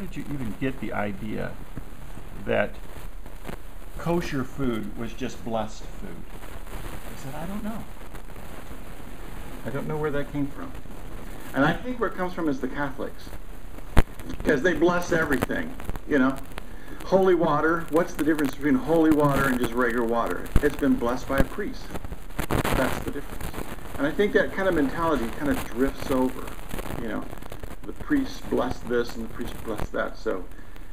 did you even get the idea that kosher food was just blessed food? I said, I don't know. I don't know where that came from. And I think where it comes from is the Catholics. Because they bless everything, you know. Holy water, what's the difference between holy water and just regular water? It's been blessed by a priest. That's the difference. And I think that kind of mentality kind of drifts over, you know. The priest blessed this and the priest blessed that. So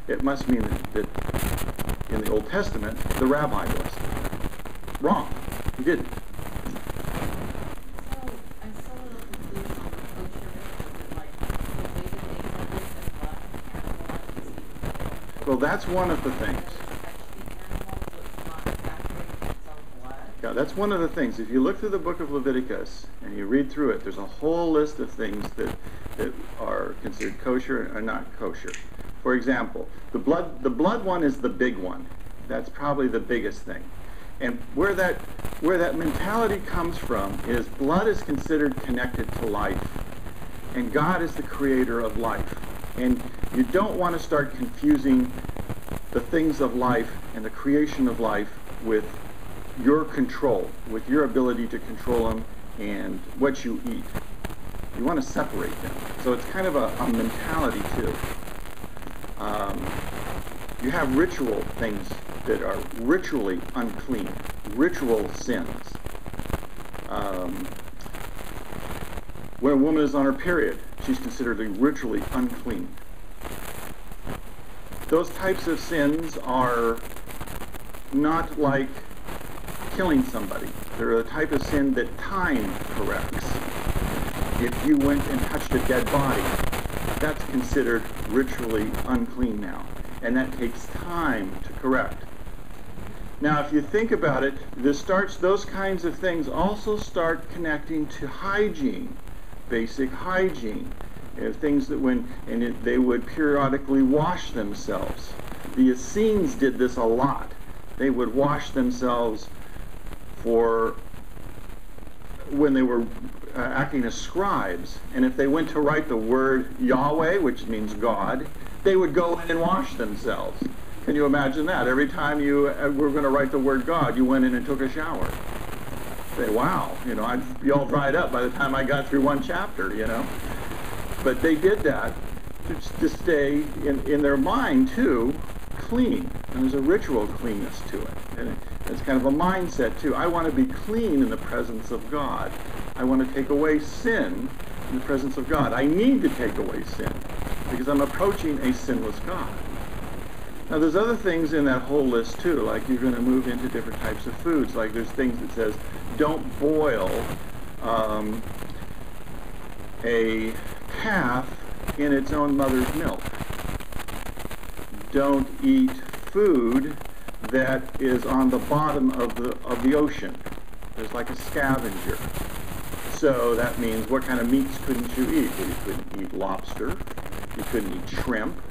it must mean that in the Old Testament, the rabbi blessed it. Wrong. He didn't. Well, that's one of the things. Yeah, that's one of the things. If you look through the book of Leviticus and you read through it, there's a whole list of things that are considered kosher or not kosher. For example, the blood one is the big one. That's probably the biggest thing. And where that mentality comes from is blood is considered connected to life. And God is the creator of life. And you don't want to start confusing the things of life and the creation of life with your control, with your ability to control them and what you eat. You want to separate them. So it's kind of a mentality too. You have ritual things that are ritually unclean, ritual sins. When a woman is on her period, she's considered ritually unclean. Those types of sins are not like killing somebody. They're a type of sin that time corrects. If you went and touched a dead body, that's considered ritually unclean now. And that takes time to correct. Now, if you think about it, those kinds of things also start connecting to hygiene, basic hygiene. Things that they would periodically wash themselves. The Essenes did this a lot. They would wash themselves when they were acting as scribes. And if they went to write the word Yahweh, which means God, they would go in and wash themselves. Can you imagine that? Every time you were going to write the word God, you went in and took a shower. Say, wow, I'd be all dried up by the time I got through one chapter, But they did that to stay in their mind, too, clean. And there's a ritual cleanness to it. And it's kind of a mindset, too. I want to be clean in the presence of God. I want to take away sin in the presence of God. I need to take away sin because I'm approaching a sinless God. Now, there's other things in that whole list, too, like you're going to move into different types of foods. Like there's things that says, don't boil a calf in its own mother's milk. Don't eat food that is on the bottom of the ocean. There's like a scavenger. So that means what kind of meats couldn't you eat? Well, you couldn't eat lobster. You couldn't eat shrimp,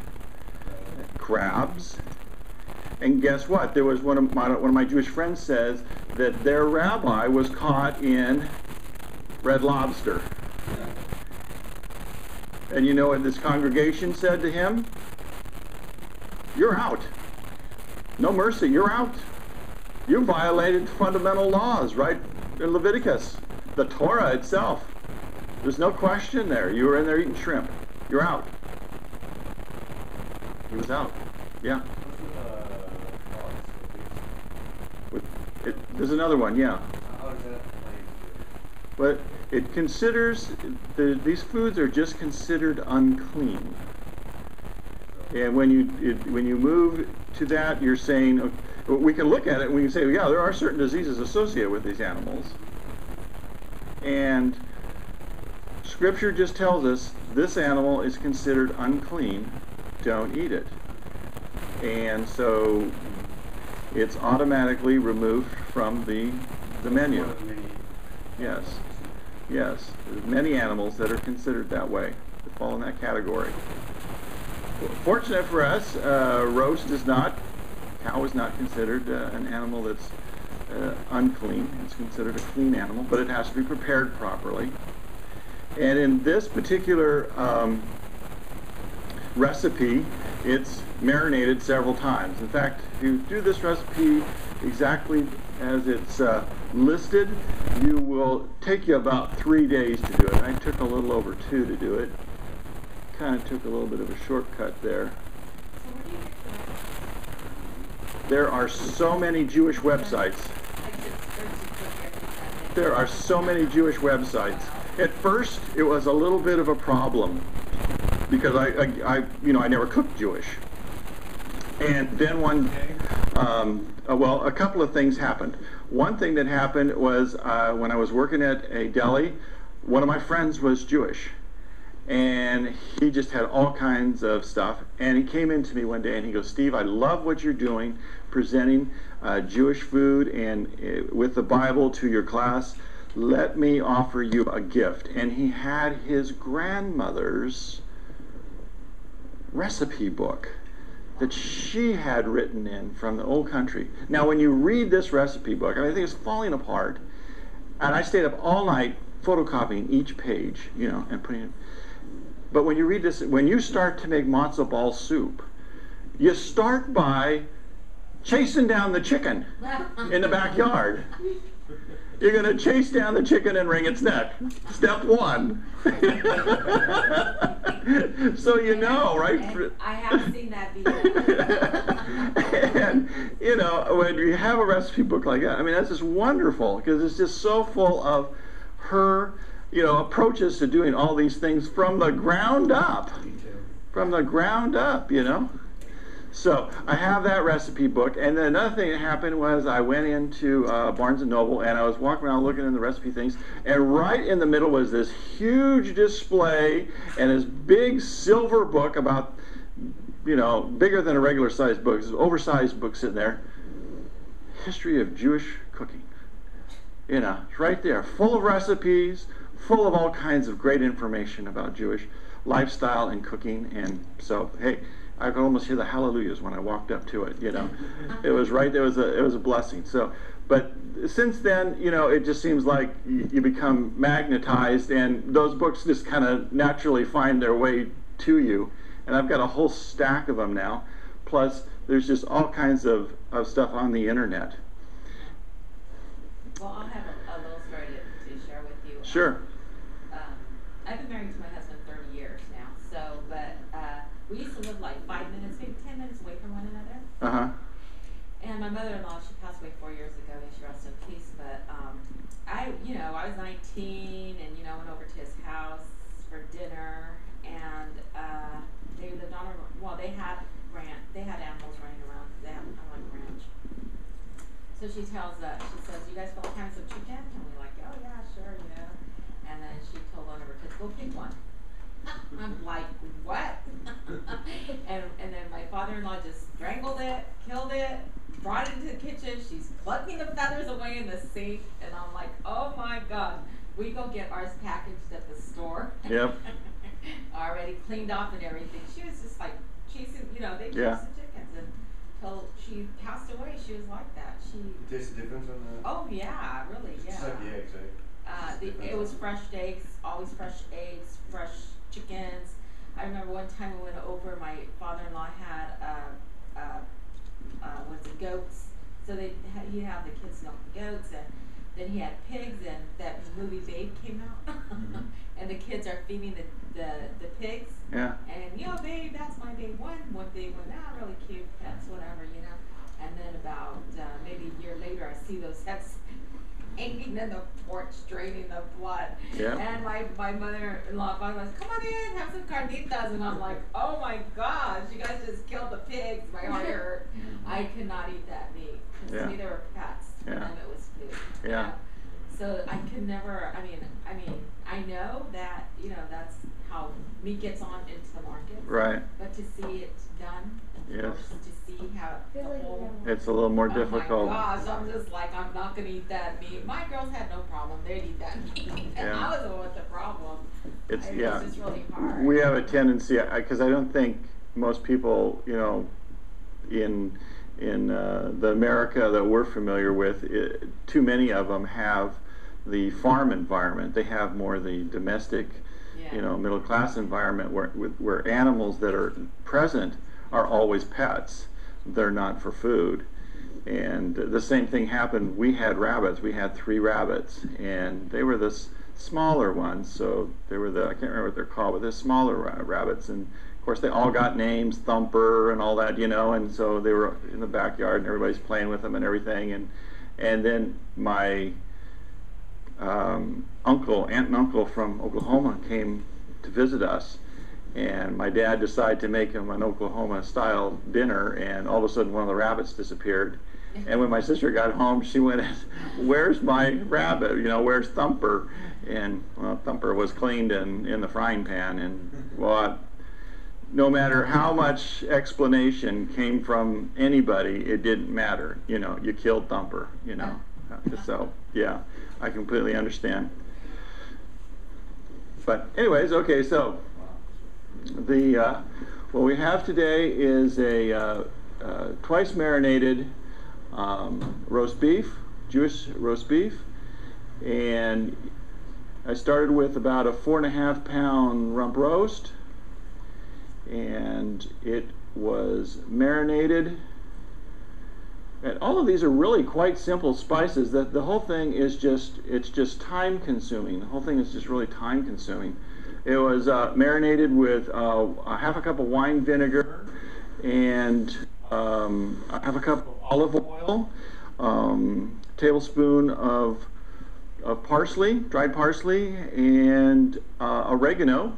crabs. And guess what? There was one of my Jewish friends says that their rabbi was caught in Red Lobster. And you know what this congregation said to him? You're out. No mercy, you're out. You violated fundamental laws, right? In Leviticus, the Torah itself. There's no question there. You were in there eating shrimp. You're out. He was out. Yeah. There's another one, yeah. How does that play? But it considers, these foods are just considered unclean. And when you move to that, you're saying, we can look at it and we can say, yeah, there are certain diseases associated with these animals. And Scripture just tells us this animal is considered unclean, don't eat it. And so it's automatically removed from the menu. Yes. Yes. There's many animals that are considered that way, that fall in that category. Fortunate for us, roast is not, cow is not considered an animal that's unclean. It's considered a clean animal, but it has to be prepared properly. And in this particular recipe, it's marinated several times. In fact, if you do this recipe exactly as it's listed, you will take you about 3 days to do it. I took a little over 2 to do it. Kind of took a little bit of a shortcut there. There are so many Jewish websites. There are so many Jewish websites. At first, it was a little bit of a problem because I never cooked Jewish. And then one day, well, a couple of things happened. One thing that happened was when I was working at a deli, one of my friends was Jewish. And he just had all kinds of stuff. And he came in to me one day and he goes, "Steve, I love what you're doing, presenting Jewish food and with the Bible to your class. Let me offer you a gift." And he had his grandmother's recipe book that she had written in from the old country. Now, when you read this recipe book, I think it's falling apart. And I stayed up all night photocopying each page, and putting it. But when you read this, when you start to make matzo ball soup, you start by chasing down the chicken in the backyard. You're going to chase down the chicken and wring its neck. Step 1. So right? And I have seen that video. And, when you have a recipe book like that, that's just wonderful because it's just so full of her approaches to doing all these things from the ground up. From the ground up, So I have that recipe book, and then another thing that happened was I went into Barnes & Noble, and I was walking around looking in the recipe things, and right in the middle was this huge display and this big silver book about, bigger than a regular sized book. It's an oversized book sitting there. History of Jewish Cooking. It's right there, full of recipes, full of all kinds of great information about Jewish lifestyle and cooking. And so, hey, I could almost hear the hallelujahs when I walked up to it. It was right there. It was a blessing. So, but since then, it just seems like you become magnetized, and those books just kind of naturally find their way to you. And I've got a whole stack of them now. Plus, there's just all kinds of stuff on the internet. Well, I'll have a little story to share with you. Sure. I've been married to my husband 30 years now, but we used to live like 5 minutes, maybe 10 minutes away from one another. Uh-huh. And my mother-in-law, she passed away 4 years ago, may she rest in peace, but I was 19 and, went over to his house for dinner, and they lived on they had animals running around. They have kind of like a ranch. So she says, "You guys want kinds of chicken?" And we're like, "Oh yeah, sure, And then she told one of her kids, "Go pick one." I'm like, "What?" and then my father-in-law just strangled it, killed it, brought it into the kitchen. She's plucking the feathers away in the sink, and I'm like, "Oh my God." We go get ours packaged at the store. Yep. Already cleaned off and everything. She was just like chasing, they chased the chickens, and until she passed away, she was like that. She taste the difference on the. Oh yeah, really, yeah. Just like the eggs, right? It was fresh eggs, always fresh eggs, fresh chickens. I remember one time we went over. My father-in-law had goats, so he'd have the kids milk the goats, and then he had pigs, and that movie Babe came out, and the kids are feeding the pigs. Yeah. And Babe, that's my babe. One big one, really cute pets, whatever, And then about maybe a year later, I see those heads hanging in the porch, draining the blood. Yeah. And my mother-in-law was, "Come on in, have some carnitas," and I'm like, "Oh my gosh, you guys just killed the pigs." My heart hurt. I could not eat that meat. To me, they were pets. Yeah. And it was food. Yeah. So I could never. I know that that's how meat gets on into the market. Right. But to see it done, Yes. to see how the whole. It's a little more difficult. Oh my gosh, I'm just like, I'm not gonna eat that meat. My girls had no problem; they'd eat that meat, and I was the one with the problem. It's just really hard. We have a tendency, because I don't think most people, in the America that we're familiar with, too many of them have the farm environment. They have more the domestic you know, middle class environment where animals that are present are always pets. They're not for food. And the same thing happened. We had rabbits. We had 3 rabbits, and they were the smaller ones. So they were I can't remember what they're called, but they're smaller rabbits. And of course, they all got names, Thumper and all that, you know. And so they were in the backyard, and everybody's playing with them and everything. And then my aunt and uncle from Oklahoma came to visit us. And my dad decided to make him an Oklahoma-style dinner, and all of a sudden one of the rabbits disappeared. And when my sister got home, she went, "Where's my rabbit? You know, where's Thumper?" And well, Thumper was cleaned in the frying pan. And well, no matter how much explanation came from anybody, it didn't matter. You know, you killed Thumper. You know, so yeah, I completely understand. But anyways, okay, so what we have today is a twice marinated roast beef, Jewish roast beef, and I started with about a 4.5 pound rump roast, and it was marinated. And all of these are really quite simple spices. That the whole thing is just time consuming. The whole thing is just really time consuming. It was marinated with a half a cup of wine vinegar and a half a cup of olive oil, tablespoon of parsley, dried parsley, and oregano,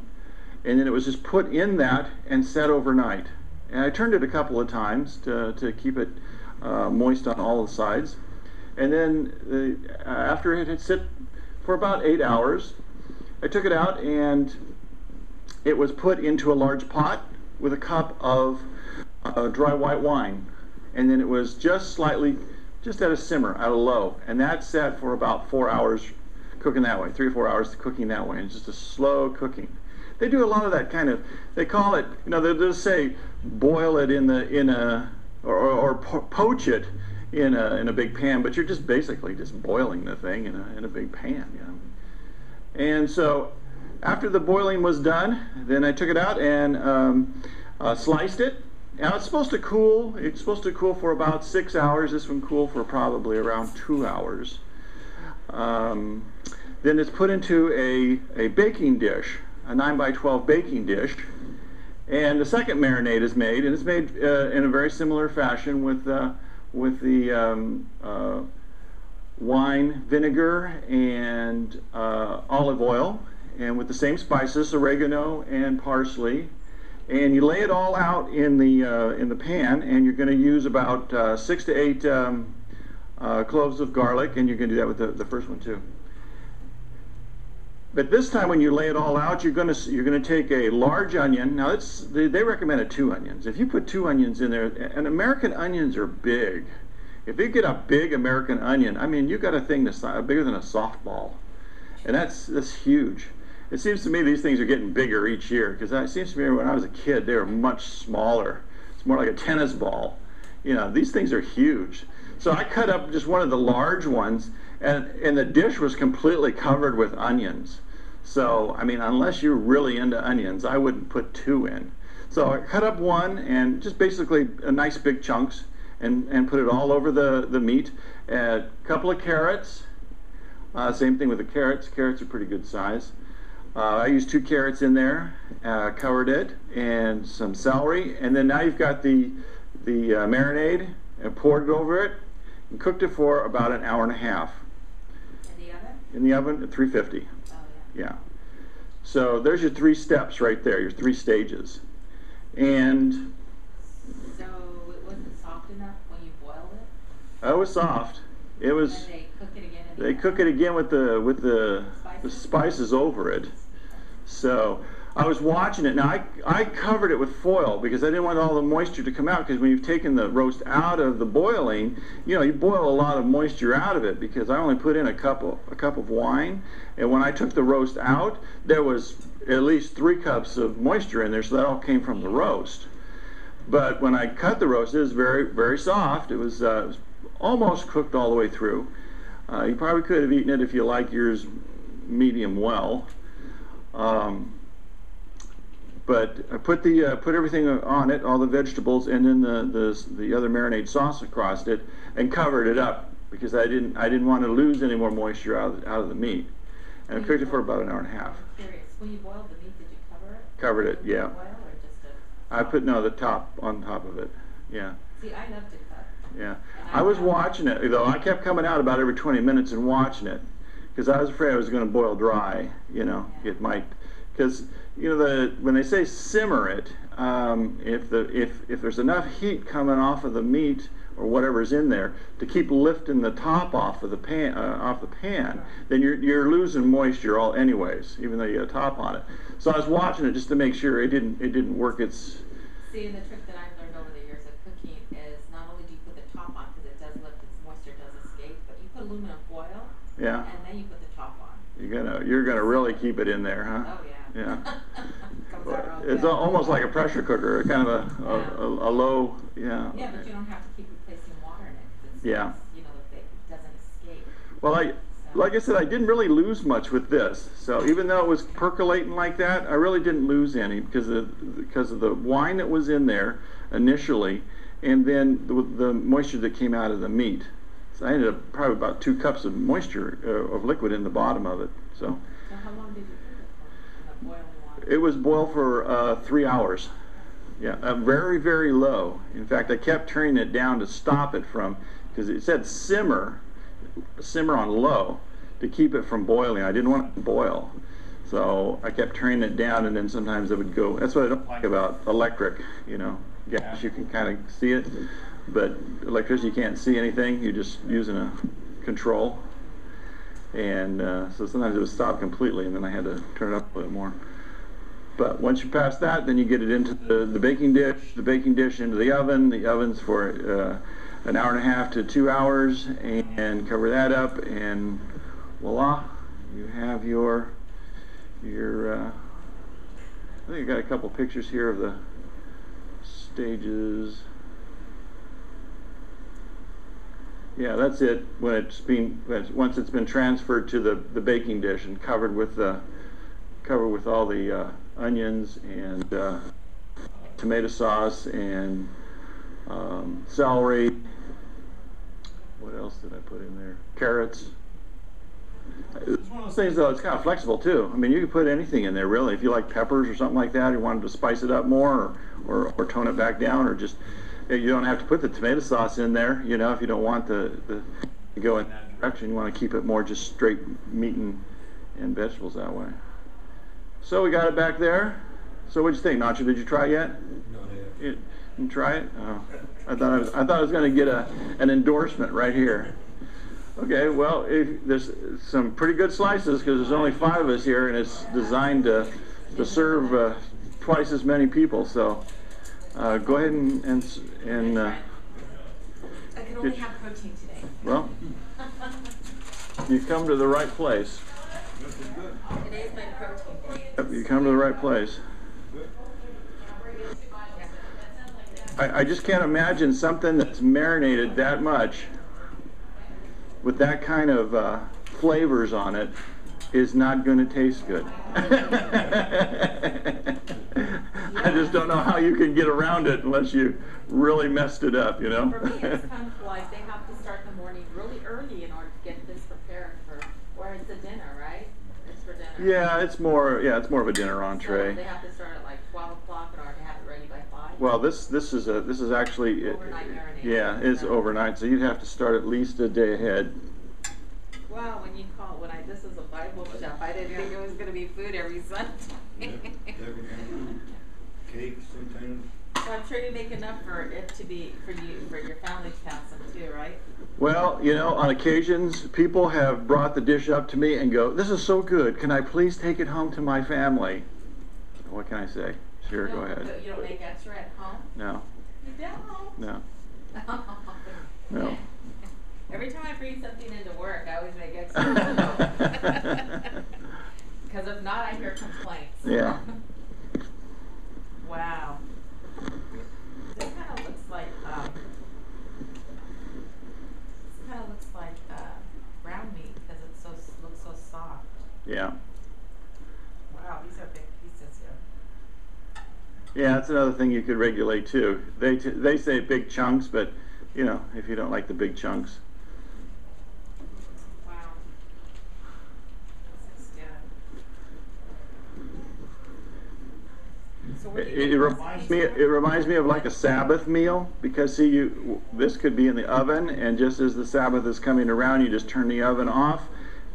and then it was just put in that and set overnight. And I turned it a couple of times to keep it moist on all the sides. And then after it had sit for about 8 hours, I took it out, and it was put into a large pot with a cup of dry white wine, and then it was just at a simmer, at a low, and that sat for about 4 hours cooking that way, 3 or 4 hours cooking that way, and it's just a slow cooking. They do a lot of that kind of, they call it, you know, they'll just say boil it or poach it in a big pan, but you're just basically just boiling the thing in a big pan, you know. And so after the boiling was done, then I took it out and sliced it. Now it's supposed to cool. It's supposed to cool for about 6 hours. This one cooled for probably around 2 hours. Then it's put into a baking dish, a 9x12 baking dish. And the second marinade is made, and it's made in a very similar fashion with the wine vinegar and olive oil, and with the same spices, oregano and parsley. And you lay it all out in the pan, and you're going to use about 6 to 8 cloves of garlic, and you're going to do that with the first one too. But this time, when you lay it all out, you're going to take a large onion. Now they recommended 2 onions. If you put 2 onions in there, and American onions are big. If you get a big American onion, I mean, you got a thing that's bigger than a softball, and that's huge. It seems to me these things are getting bigger each year, because it seems to me when I was a kid they were much smaller. It's more like a tennis ball. You know, these things are huge. So I cut up just one of the large ones, and the dish was completely covered with onions. So I mean, unless you're really into onions, I wouldn't put 2 in. So I cut up one, and just basically a nice big chunks, and put it all over the meat. A couple of carrots. Same thing with the carrots. Carrots are pretty good size. I used 2 carrots in there, covered it, and some celery. And then now you've got the marinade, and poured it over it, and cooked it for about an hour and a half. In the oven? In the oven at 350. Oh, yeah. Yeah. So there's your 3 steps right there, your 3 stages. And So it wasn't soft enough when you boiled it? it was soft. It was. And they cook it again? They cook it again with the spices over it. So I was watching it. Now I covered it with foil because I didn't want all the moisture to come out, because when you've taken the roast out of the boiling, you know, you boil a lot of moisture out of it, because I only put in a cup of wine, and when I took the roast out, there was at least 3 cups of moisture in there, so that all came from the roast. But when I cut the roast, it was very, very soft. It was almost cooked all the way through. You probably could have eaten it if you like yours medium well. But I put put everything on it, all the vegetables, and then the other marinade sauce across it, and covered it up because I didn't want to lose any more moisture out of the meat. And I cooked it for about an hour and a half. I'm curious, when you boiled the meat, did you cover it? Covered it, yeah. Oil or just a... I put the top on top of it. Yeah. See, I love to cook. Yeah. I was watching it though. I kept coming out about every 20 minutes and watching it because I was afraid I was going to boil dry. You know, it might, because you know when they say simmer it, if there's enough heat coming off of the meat or whatever's in there to keep lifting the top off of the pan, then you're losing moisture all anyways, even though you got a top on it. So I was watching it just to make sure it didn't work its. See, and the trick that I've learned over the years of cooking is not only do you put the top on because it does lift, its moisture does escape, but you put aluminum foil. Yeah. And then you put the top on. You're gonna really keep it in there, huh? Oh yeah. Yeah. Comes out real It's good. almost like a pressure cooker, kind of a low, yeah. Yeah, but you don't have to keep replacing water in it. It's, Yeah. you know, it doesn't escape. Well, like I said, I didn't really lose much with this. So even though it was percolating like that, I really didn't lose any because of the wine that was in there initially, and then the moisture that came out of the meat. So I ended up probably about 2 cups of moisture of liquid in the bottom of it. So How long did you cook it for in the boiling water? it was boiled for 3 hours. Yeah, very, very low. In fact, I kept turning it down to stop it from, because it said simmer on low to keep it from boiling. I didn't want it to boil. So I kept turning it down, and then sometimes it would go. That's what I don't like about electric, you know. Gas, you can kind of see it, but electricity, you can't see anything. You're just using a control. And so sometimes it would stop completely, and then I had to turn it up a little more. But once you pass that, then you get it into the baking dish, into the oven. The oven's for an hour and a half to 2 hours, and cover that up, and voila, you have your I think I got a couple pictures here of the stages. Yeah, that's it when once it's been transferred to the baking dish and covered with all the onions and tomato sauce and celery. What else did I put in there? Carrots. It's one of those things, though, it's kind of flexible too. I mean, you can put anything in there really. If you like peppers or something like that, you wanted to spice it up more or tone it back down, or just, you don't have to put the tomato sauce in there, you know, if you don't want to go in that direction. You want to keep it more just straight meat and vegetables that way. So we got it back there. So what'd you think, Nacho? Did you try it yet? No, You didn't try it? Oh. I thought I was going to get an endorsement right here. Okay, well, there's some pretty good slices because there's only 5 of us here, and it's designed to serve twice as many people. So go ahead and I can only have protein today. well, you come to the right place. Today's my protein day. Yep, you come to the right place. I just can't imagine something that's marinated that much with that kind of flavors on it is not going to taste good. I just don't know how you can get around it unless you really messed it up, you know? For me, it's kind of like they have to start the morning really early in order to get this prepared or it's a dinner, right? It's for dinner. Yeah, it's more of a dinner entree. So they have to start at like 12 o'clock in order to have it ready by 5? Well, this is actually Overnight marinated. yeah, it's overnight, so you'd have to start at least a day ahead. Well, this is a Bible chef, I didn't think it was going to be food every Sunday. everything. Cakes sometimes. So I'm sure you make enough for it to be for your family to have some too, right? Well, you know, on occasions, people have brought the dish up to me and go, "This is so good. Can I please take it home to my family?" What can I say? Sure, go ahead. You don't make extra at home? No, You don't? no, no. Every time I bring something into work, I always make extra. Because if not, I hear complaints. Yeah. Wow. This kind of looks like ground meat because it looks so soft. Yeah. Wow, these are big pieces here. Yeah, that's another thing you could regulate too. They say big chunks, but you know, if you don't like the big chunks. Wow. This is good. So where do you It get reminds recipes me. from? It reminds me of like a Sabbath meal, because see, this could be in the oven, and just as the Sabbath is coming around, you just turn the oven off,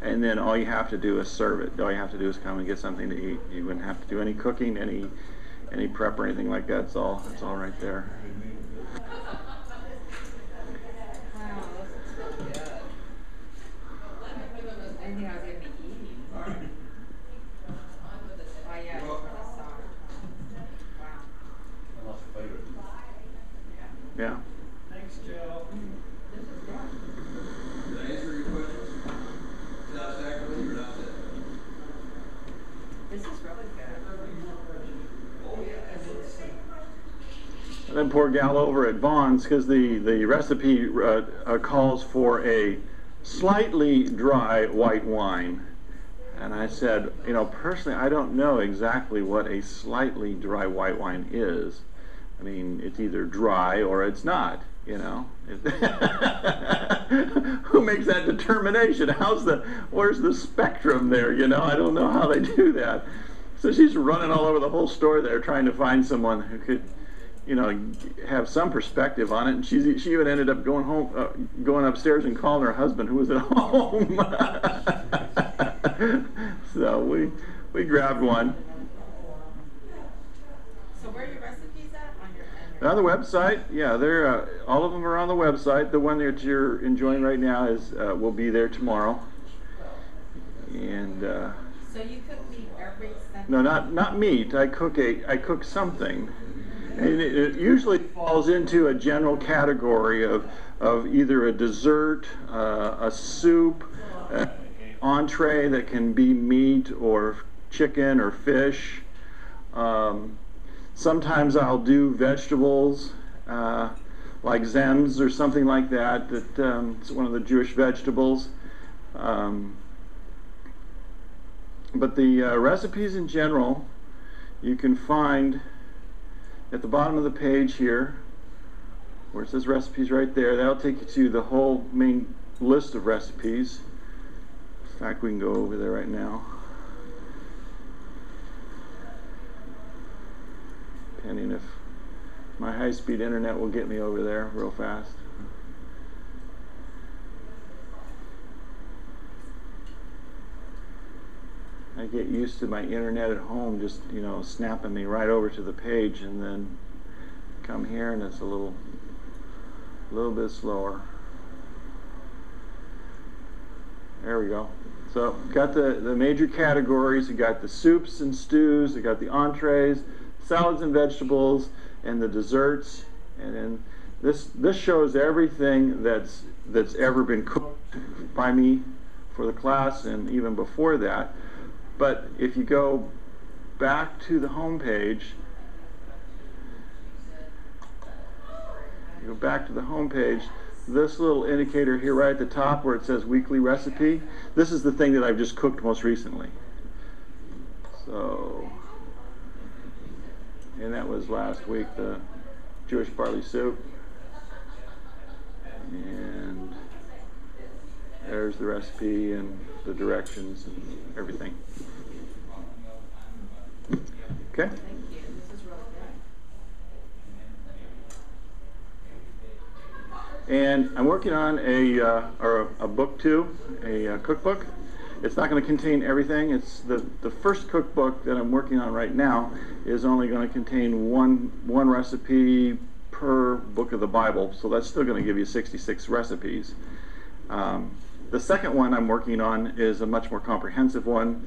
and then all you have to do is serve it. All you have to do is come and get something to eat. You wouldn't have to do any cooking, any prep or anything like that. It's all right there. Wow, this looks really good. I didn't think I was going to be eating. Oh, yeah, it's really soft. Wow. Yeah. Thanks, Joe. Did I answer your questions? Satisfactorily or not? This is really good. Oh, yeah. And then poor gal over at Vaughn's, because the recipe calls for a slightly dry white wine. And I said, you know, personally, I don't know exactly what a slightly dry white wine is. I mean, it's either dry or it's not, you know. Who makes that determination? Where's the spectrum there, you know? I don't know how they do that. So she's running all over the whole store there trying to find someone who could, you know, have some perspective on it. And she even ended up going upstairs and calling her husband, who was at home. So we grabbed one. So where are your recipes at? On On the website, yeah, they're all of them are on the website. The one that you're enjoying right now is will be there tomorrow. And so you cook meat every Sunday? no, not meat. I cook something, and it usually falls into a general category of either a dessert, a soup, an entree that can be meat or chicken or fish. Sometimes I'll do vegetables, like zems or something like that. It's one of the Jewish vegetables. But the recipes in general, you can find at the bottom of the page here, where it says recipes right there. That'll take you to the whole main list of recipes. In fact, we can go over there right now. Depending if my high-speed internet will get me over there real fast. I get used to my internet at home just, you know, snapping me right over to the page, and then come here and it's a little bit slower. There we go. So got the major categories. You got the soups and stews, you got the entrees, salads and vegetables, and the desserts. And then this shows everything that's ever been cooked by me for the class, and even before that. But if you go back to the home page, this little indicator here right at the top where it says weekly recipe, this is the thing that I've just cooked most recently. So, and that was last week, the Jewish barley soup. And there's the recipe and the directions and everything. Okay? Thank you. This is really good. And I'm working on a book too, a cookbook. It's not going to contain everything. It's the first cookbook that I'm working on right now is only going to contain one recipe per book of the Bible. So that's still going to give you 66 recipes. The second one I'm working on is a much more comprehensive one.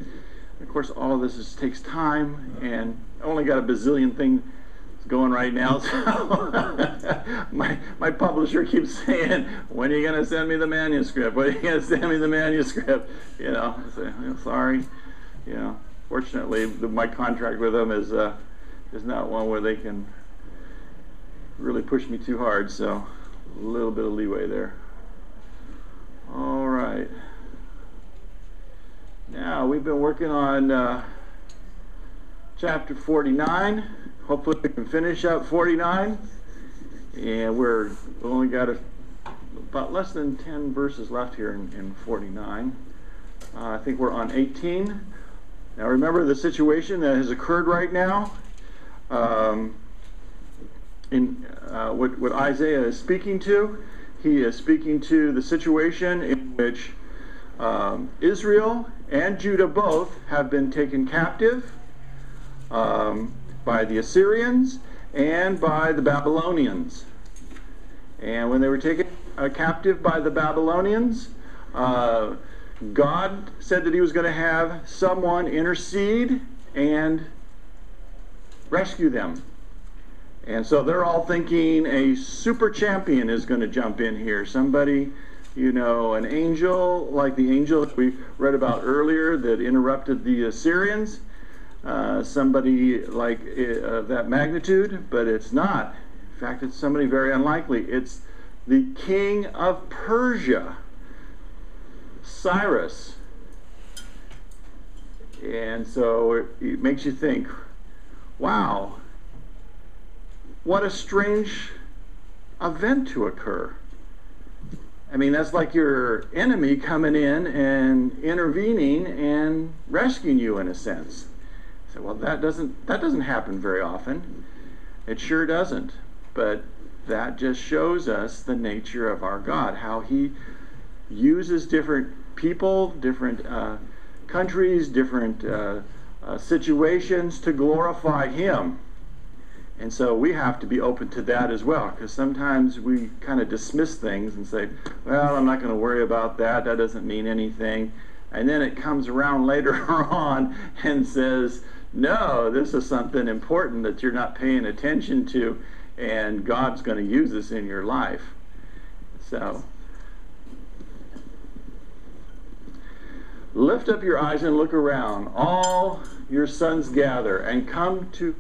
Of course, all of this takes time, and I only got a bazillion things going right now. So my publisher keeps saying, "When are you going to send me the manuscript? When are you going to send me the manuscript?" You know, I say, "Sorry." You know, fortunately, my contract with them is not one where they can really push me too hard. So a little bit of leeway there. All right. Now we've been working on chapter 49, hopefully we can finish up 49. And we're only got about less than 10 verses left here in 49. I think we're on 18. Now remember the situation that has occurred right now. What Isaiah is speaking to, he is speaking to the situation in which Israel and Judah both have been taken captive by the Assyrians and by the Babylonians. And when they were taken captive by the Babylonians, God said that he was going to have someone intercede and rescue them. And so they're all thinking a super champion is going to jump in here. Somebody, you know, an angel, like the angel that we read about earlier that interrupted the Assyrians. Somebody like that magnitude, but it's not. In fact, it's somebody very unlikely. It's the king of Persia, Cyrus. And so it makes you think, wow, what a strange event to occur. I mean, that's like your enemy coming in and intervening and rescuing you in a sense. So, well, that doesn't happen very often. It sure doesn't. But that just shows us the nature of our God, how he uses different people, different countries, different situations to glorify him. And so we have to be open to that as well, because sometimes we kind of dismiss things and say, well, I'm not going to worry about that. That doesn't mean anything. And then it comes around later on and says, no, this is something important that you're not paying attention to, and God's going to use this in your life. So, lift up your eyes and look around. All your sons gather and come to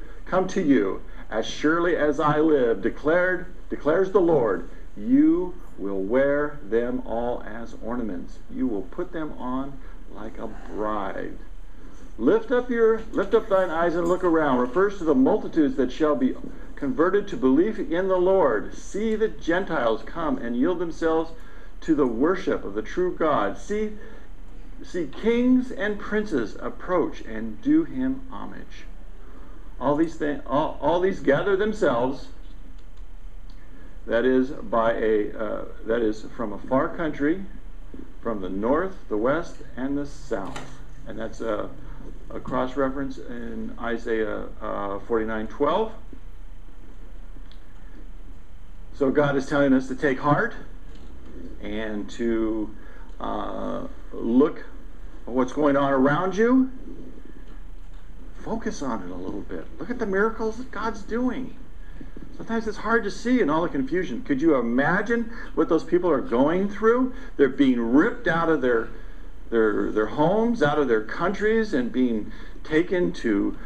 you. As surely as I live, declares the Lord, you will wear them all as ornaments. You will put them on like a bride. Lift up thine eyes and look around. Refers to the multitudes that shall be converted to belief in the Lord. See the Gentiles come and yield themselves to the worship of the true God. See kings and princes approach and do him homage. All these gather themselves. That is that is from a far country, from the north, the west, and the south. And that's a cross reference in Isaiah 49:12. So God is telling us to take heart and to look at what's going on around you. Focus on it a little bit. Look at the miracles that God's doing. Sometimes it's hard to see in all the confusion. Could you imagine what those people are going through? They're being ripped out of their homes, out of their countries, and being taken to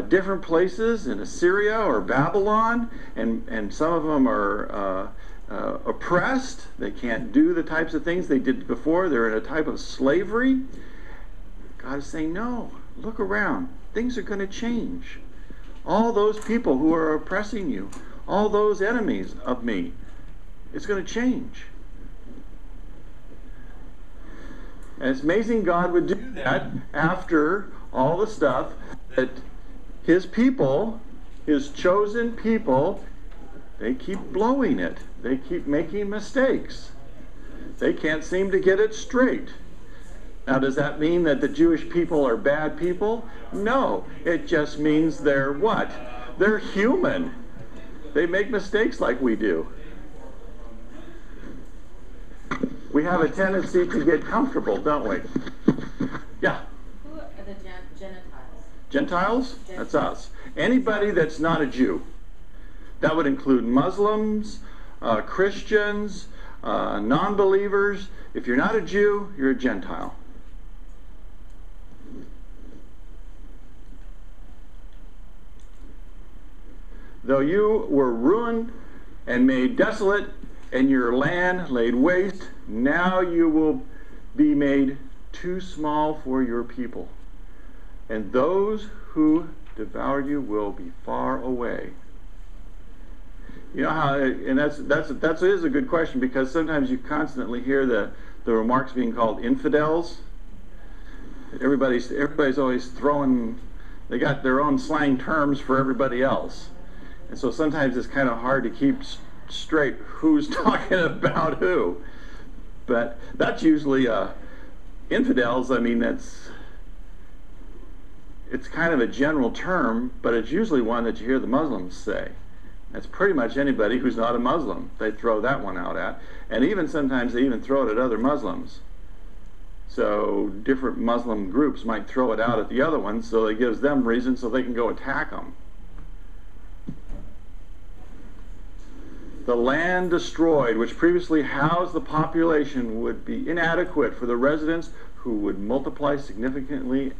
different places in Assyria or Babylon, and some of them are oppressed. They can't do the types of things they did before. They're in a type of slavery. God is saying, no, look around. Things are going to change. All those people who are oppressing you, all those enemies of me, it's going to change. And it's amazing God would do that after all the stuff that his people, his chosen people, they keep blowing it. They keep making mistakes. They can't seem to get it straight. Now, does that mean that the Jewish people are bad people? No. It just means they're what? They're human. They make mistakes like we do. We have a tendency to get comfortable, don't we? Yeah. Who are the Gentiles? Gentiles? That's us. Anybody that's not a Jew. That would include Muslims, Christians, non-believers. If you're not a Jew, you're a Gentile. Though you were ruined and made desolate, and your land laid waste, now you will be made too small for your people. And those who devoured you will be far away. You know how, and that is a good question, because sometimes you constantly hear the remarks being called infidels. Everybody's always throwing, they got their own slang terms for everybody else. And so sometimes it's kind of hard to keep straight who's talking about who. But that's usually infidels. I mean, it's kind of a general term, but it's usually one that you hear the Muslims say. That's pretty much anybody who's not a Muslim. They throw that one out at. And even sometimes they even throw it at other Muslims. So different Muslim groups might throw it out at the other ones, so it gives them reason so they can go attack them. The land destroyed, which previously housed the population, would be inadequate for the residents, who would multiply significantly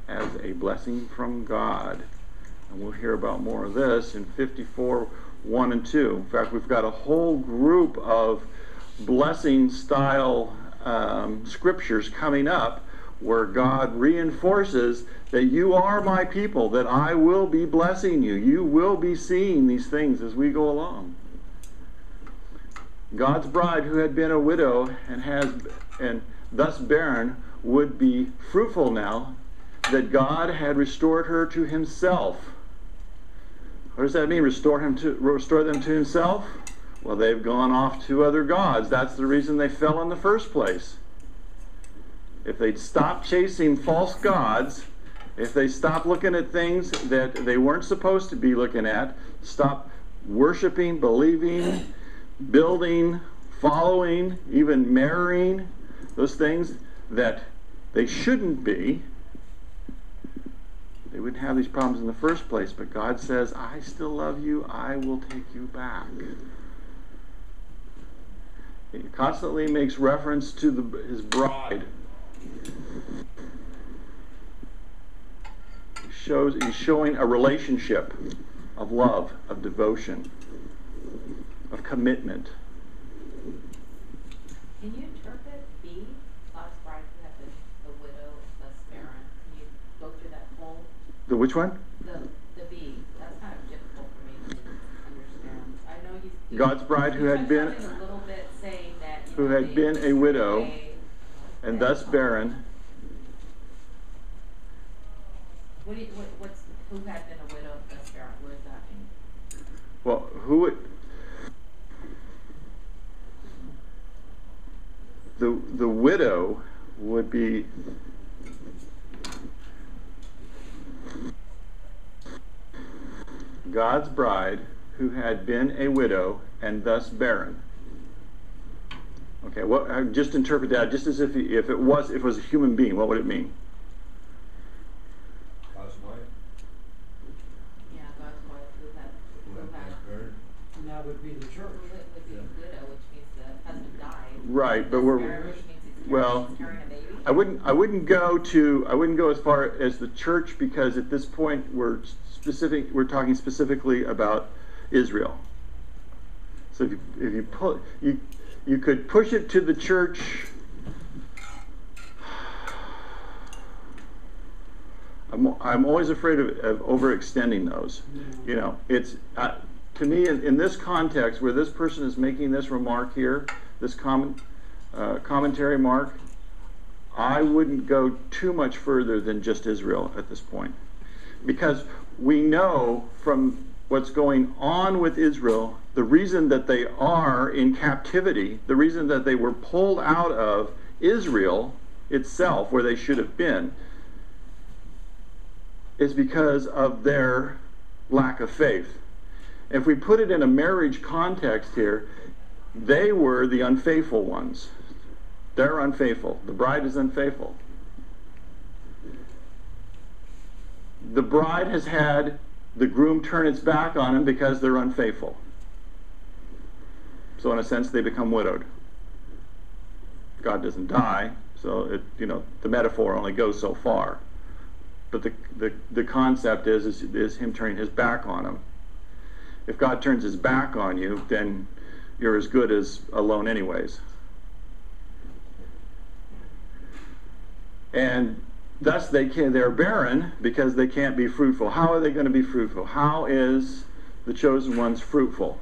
as a blessing from God. And we'll hear about more of this in 54:1 and 2. In fact, we've got a whole group of blessing style scriptures coming up where God reinforces that you are my people, that I will be blessing you. You will be seeing these things as we go along. God's bride, who had been a widow and thus barren, would be fruitful now that God had restored her to himself. What does that mean, restore them to himself? Well, they've gone off to other gods. That's the reason they fell in the first place. If they'd stopped chasing false gods, if they stopped looking at things that they weren't supposed to be looking at, stop worshiping, believing, building, following, even marrying, those things that they shouldn't be, they wouldn't have these problems in the first place. But God says, I still love you, I will take you back. He constantly makes reference to his bride. He's showing a relationship of love, of devotion, of commitment. Can you interpret B, God's bride who had been the widow thus barren? Can you go through that whole? The which one? The B. That's kind of difficult for me to understand. I know you. God's bride who had been a little bit saying that, who had been a widow and thus barren. What's who had been a widow thus barren? What does that mean? Well, who would the widow would be God's bride who had been a widow and thus barren. Okay, well, I just interpret that just as if it was a human being. What would it mean? God's wife. Yeah, God's wife who had Bird. And that would be the church. would be a widow, which means the husband died. Right, but Barren, which means he's carrying a baby. I wouldn't go as far as the church, because at this point we're talking specifically about Israel. So if you could push it to the church. I'm always afraid of overextending those. You know, it's to me in this context where this person is making this remark here, this commentary mark, I wouldn't go too much further than just Israel at this point, because we know from what's going on with Israel, the reason that they are in captivity, the reason that they were pulled out of Israel itself, where they should have been, is because of their lack of faith. If we put it in a marriage context here, they were the unfaithful ones. They're unfaithful. The bride is unfaithful. The bride has had the groom turn its back on him because they're unfaithful. So in a sense, they become widowed. God doesn't die, so the metaphor only goes so far. But the concept is him turning his back on him. If God turns his back on you, then you're as good as alone anyways. And Thus they're barren because they can't be fruitful. How are they going to be fruitful? How is the chosen ones fruitful?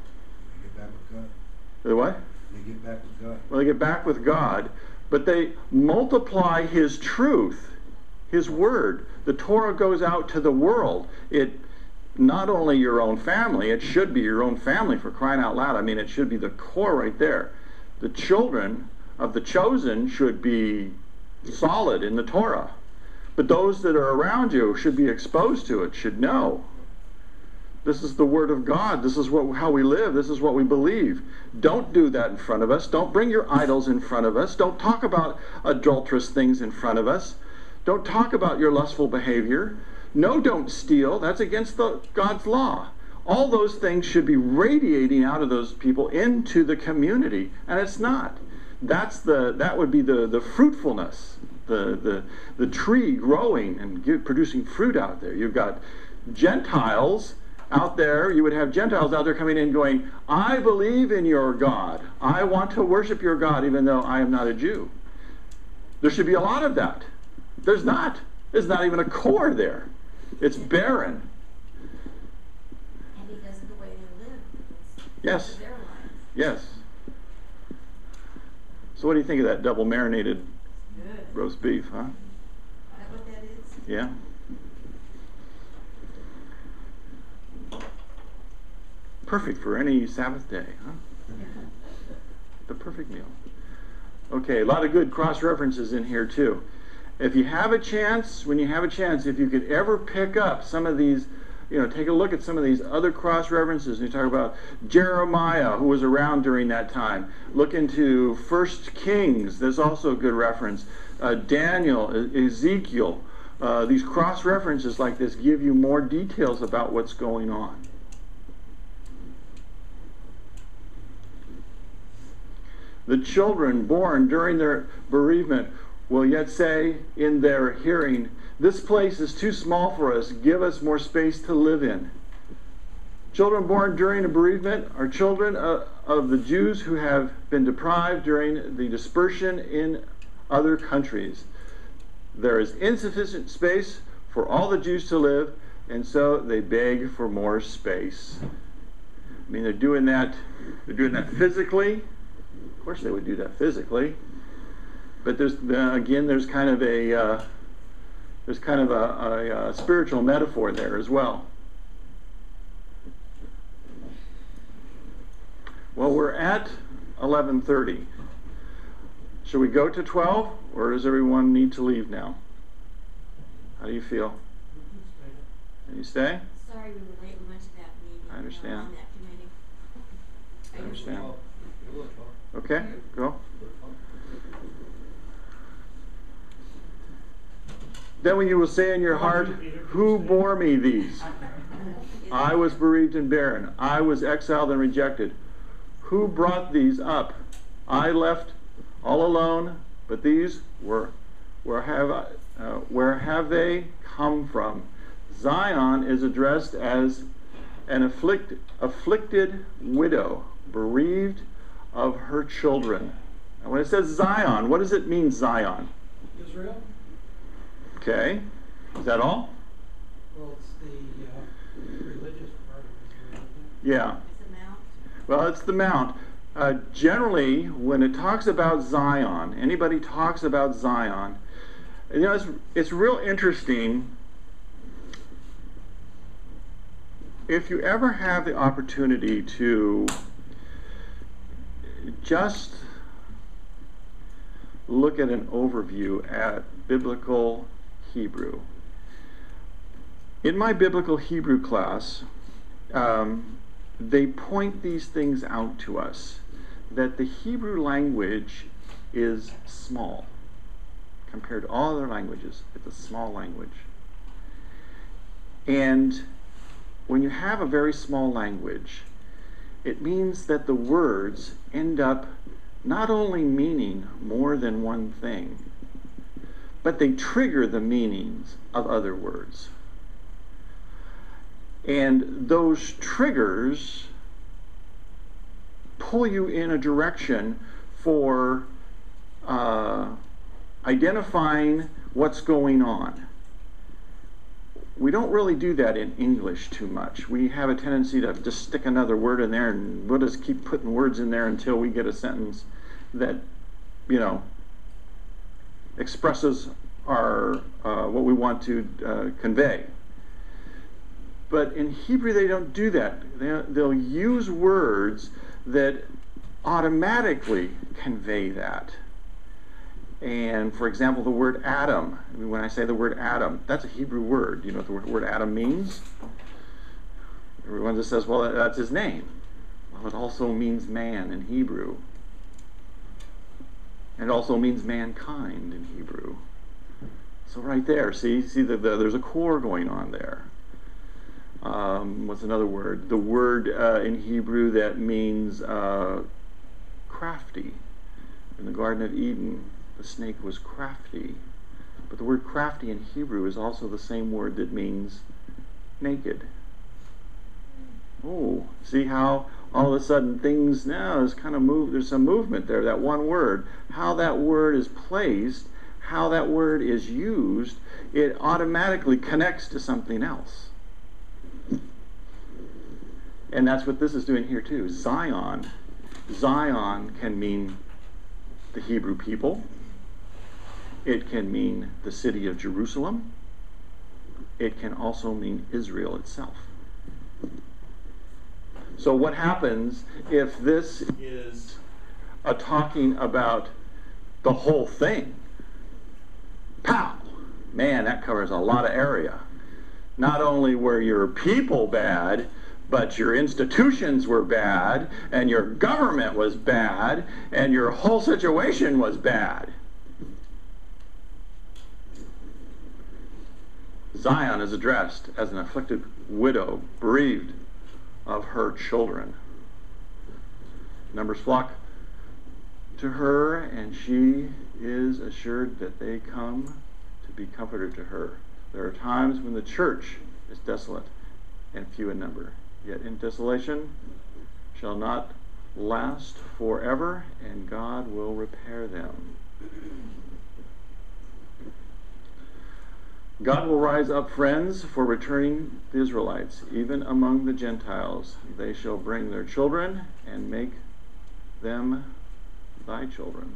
They get back with God. The what? They get back with God. Well, they get back with God, but they multiply His truth, His Word. The Torah goes out to the world. It not only your own family, it should be your own family, for crying out loud. I mean, it should be the core right there. The children of the chosen should be solid in the Torah. But those that are around you should be exposed to it, should know. This is the Word of God. This is how we live. This is what we believe. Don't do that in front of us. Don't bring your idols in front of us. Don't talk about adulterous things in front of us. Don't talk about your lustful behavior. No, don't steal. That's against God's law. All those things should be radiating out of those people into the community, and it's not. That would be the fruitfulness, the tree growing and producing fruit out there. You've got Gentiles out there. You would have Gentiles out there coming in going, I believe in your God. I want to worship your God even though I am not a Jew. There should be a lot of that. There's not. There's not even a core there. It's barren. And because of the way they live. Yes. Their lives. Yes. So what do you think of that double marinated Good. roast beef, huh? Is that what that is? Yeah. Perfect for any Sabbath day, huh? The perfect meal. Okay, a lot of good cross references in here too. If you have a chance, when you have a chance, if you could ever pick up some of these, take a look at some of these other cross references. You talk about Jeremiah, who was around during that time. Look into 1 Kings. There's also a good reference. Daniel, Ezekiel. These cross references like this give you more details about what's going on. The children born during their bereavement will yet say in their hearing, this place is too small for us. Give us more space to live in. Children born during a bereavement are children of the Jews who have been deprived during the dispersion in other countries. There is insufficient space for all the Jews to live, and so they beg for more space. I mean, they're doing that physically. Of course they would do that physically. But there's kind of a spiritual metaphor there as well. Well, we're at 11:30. Should we go to 12, or does everyone need to leave now? How do you feel? Can you stay? Sorry we were late. We went to that meeting. I understand. On that committee. I understand. It will talk. Okay, go. Then when you will say in your heart, who bore me these? I was bereaved and barren. I was exiled and rejected. Who brought these up? I left all alone, but these where have they come from? Zion is addressed as an afflicted widow, bereaved of her children. And when it says Zion, what does it mean, Zion? Israel? Okay. Is that all? Well, it's the religious part of Israel, isn't Yeah. It's a mount. Well, it's the Mount. Generally, when it talks about Zion, anybody talks about Zion, it's real interesting. If you ever have the opportunity to just look at an overview at biblical Hebrew. In my biblical Hebrew class, they point these things out to us, that the Hebrew language is small compared to all other languages. It's a small language. And when you have a very small language, it means that the words end up not only meaning more than one thing, but they trigger the meanings of other words. And those triggers pull you in a direction for identifying what's going on. We don't really do that in English too much. We have a tendency to just stick another word in there, and we'll just keep putting words in there until we get a sentence that, you know, expresses our what we want to convey. But in Hebrew, they don't do that. They'll use words that automatically convey that. And for example, the word Adam. I mean, when I say the word Adam, that's a Hebrew word. Do you know what the word Adam means? Everyone just says, well, that's his name. Well, it also means man in Hebrew. And it also means mankind in Hebrew. So right there, see there's a core going on there. What's another word? The word in Hebrew that means crafty. In the Garden of Eden, the snake was crafty. But the word crafty in Hebrew is also the same word that means naked. Oh, see how all of a sudden things now is kind of moved. There's some movement there, that one word. How that word is placed, how that word is used, it automatically connects to something else. And that's what this is doing here too. Zion. Zion can mean the Hebrew people. It can mean the city of Jerusalem. It can also mean Israel itself. So what happens if this is a talking about the whole thing? Pow! Man, that covers a lot of area. Not only were your people bad, but your institutions were bad, and your government was bad, and your whole situation was bad. Zion is addressed as an afflicted widow, bereaved of her children. Numbers flock to her, and she is assured that they come to be comforted to her. There are times when the church is desolate and few in number, yet in desolation shall not last forever, and God will repair them. God will rise up friends for returning the Israelites, even among the Gentiles. They shall bring their children and make them thy children.